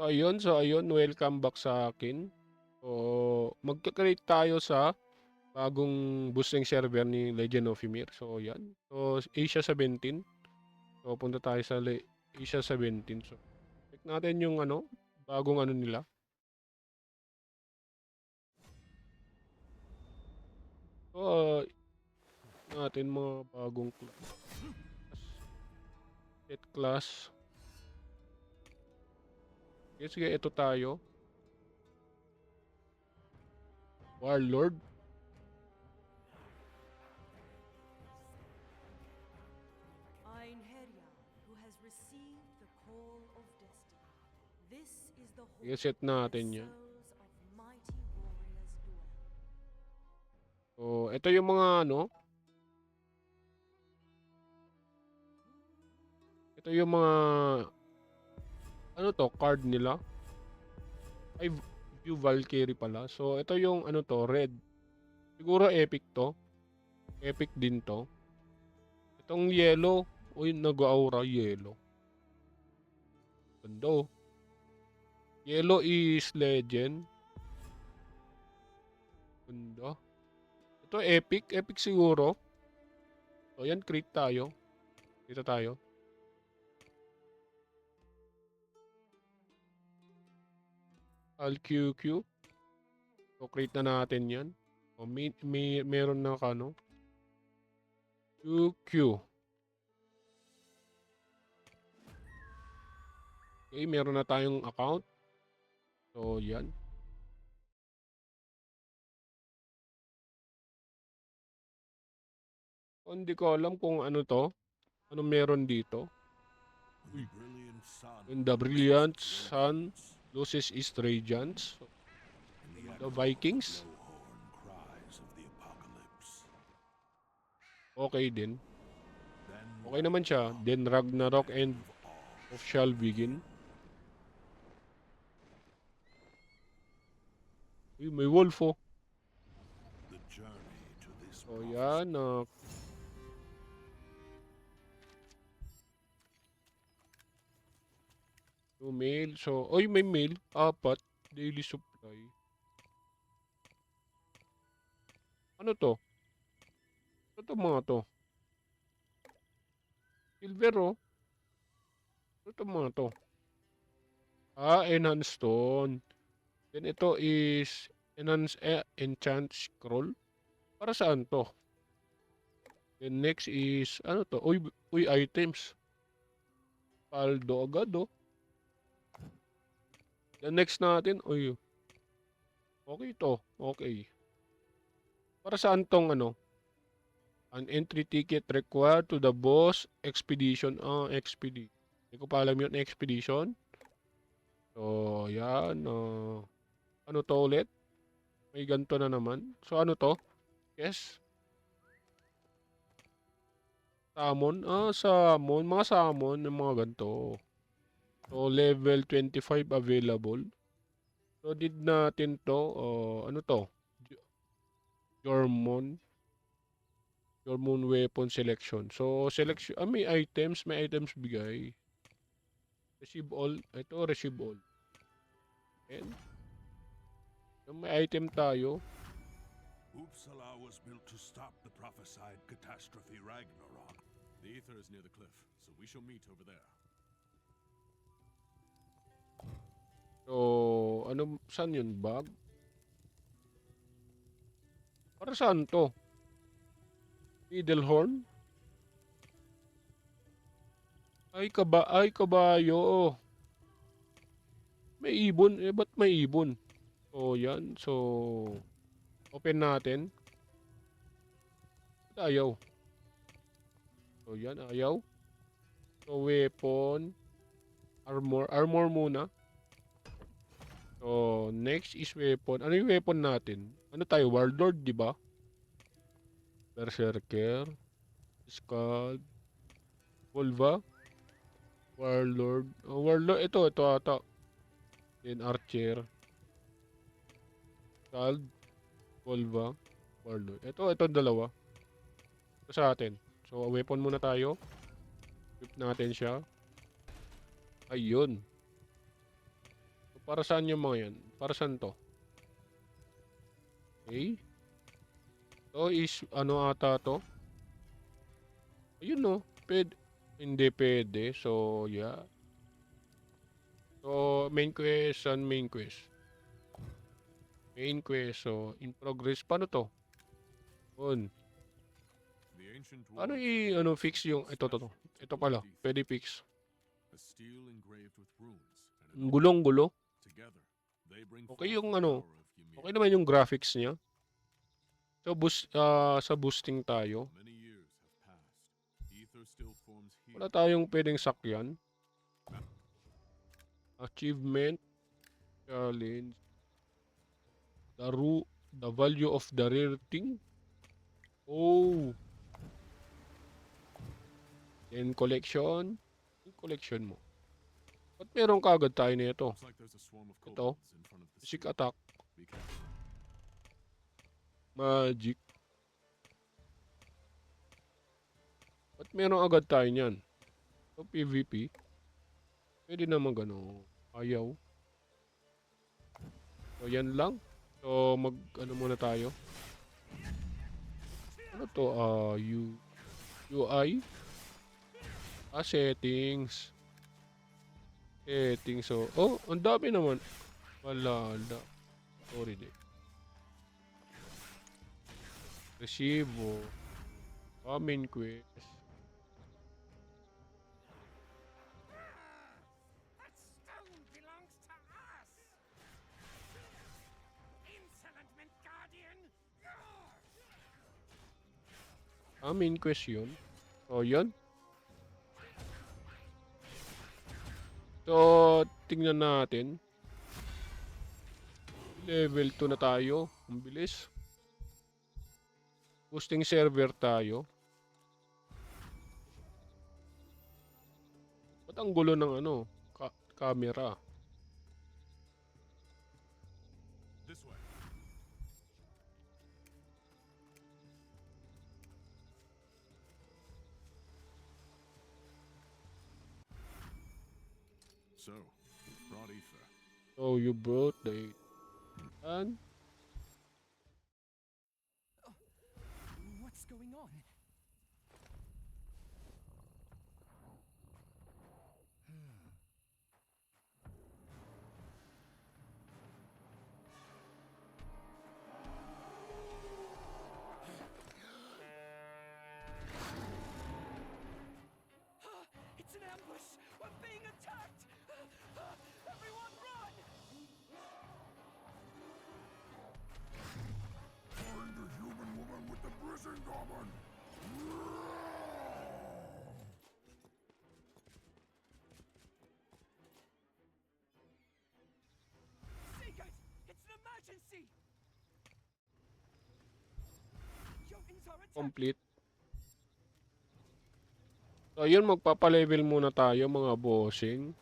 So ayun, welcome back sa akin. So, magka-create tayo sa bagong boosting server ni Legend of Ymir. So, yan. So, Asia 17. So, punta tayo sa Asia 17. So, check natin yung bagong nila. So, natin mga bagong class. Set class. Okay, sige, ito tayo. Warlord. Einherjar, who has received the call of destiny. This is the hall Sige, set natin where yan. souls of mighty warriors dwell. So, ito yung mga ito yung mga card nila. Ay, View Valkyrie pala. So, ito yung red. Siguro epic to. Epic din to. Itong yellow. Uy, nag-aura yellow. Ganda oh. Yellow is legend. Ganda. Ito epic. Epic siguro. So, yan. Crit tayo. Dito tayo. Al QQ. So, crit na natin yan. O, meron na QQ. Okay, meron na tayong account. So, yan. So, hindi ko alam kung ano to. Ano meron dito. Uy. When the brilliant sun loses its radiance. So, the Vikings. Okay din. Okay naman siya. Then Ragnarok and of shall begin. Uy, may wolf oh. So yan. So mail. So, oy may mail. 4. Daily supply. Ano to? Ano to mga to? Silver oh. Ano to mga to? Enhanced stone. Then ito is enchant scroll. Para saan to? Then next is, ano to? Uy, items. Paldo agad, oh. Then next natin, uy. Okay to. Okay. Para saan tong An entry ticket required to the boss expedition. Expedition. Hindi ko pa alam yun, expedition. So, yan. Ano to ulit? May ganito na naman. So, ano to? Yes. Salmon. Salmon. Mga salmon. Yung mga ganito. So, level 25 available. So, did natin to. Ano to? Jormon. Jormon weapon selection. So, selection. May items. May items bigay. Receive all. Ito, receive all. And, may item tayo. Uppsala was built to stop the prophesied catastrophe Ragnarok. The ether is near the cliff, so we shall meet over there. So, saan yun? Bag? Para saan to? Fiddlehorn? Ay, kabayo. May ibon. Ba't may ibon? So, yan. So, open natin. Ba't ayaw? So, yan. Ayaw. So, weapon. Armor. Armor muna. So, next is weapon. Ano yung weapon natin? Ano tayo? Warlord, di ba? Berserker. Scald. Volva. Warlord. Warlord. Ito ata. Then Archer. Scald. Volva. Warlord. Ito dalawa. Ito sa atin. So, weapon muna tayo. Equip natin siya. Ayun. Para saan yung mga yan? Para saan to? Okay. To is, ano ata to? Ayun no. Hindi pwede. So, yeah. So, main quest and main quest. Main quest. So, in progress. Paano to? On. The ancient Ano dwarves ano fix yung ito to. special Ito to pala. Edith, Pwede fix. a steel engraved with runes and an Gulong-gulo. together they bring Okay forth yung the ano. power of Ymir. Okay naman yung graphics niya. So sa boosting tayo. Many years have passed. Ether still forms here. Wala tayong pwedeng sakyan. Achievement. Challenge. The value of the rare thing. Oh. Then collection. Yung collection mo. Ba't meron kagad tayo nito? Looks like there's a swarm of Ito. kobolds in front of the Physic steel. attack. Be careful. Magic. Ba't meron agad tayo niyan? So PvP. Pwede naman gano'n. Ayaw. So yan lang. So ano muna tayo. Ano to? UI. Settings. Settings. So, ang dami naman. Wala. Sorry din. Resibo. Main quest. That stone belongs to us! Insolent Midgardian! Main quest yun. So, yun. So, tingnan natin. Level 2 na tayo. Ang bilis. Boosting server tayo. Ba't ang gulo ng camera? This way. So, brought Ether. So, you brought the... And... What's going on? It's an ambush! We're being attacked! Everyone run! Find the human woman with the prison goblin! Seekers! It's an emergency! Jotuns are attacking! complete. So, yun, magpapalevel muna tayo mga bossing.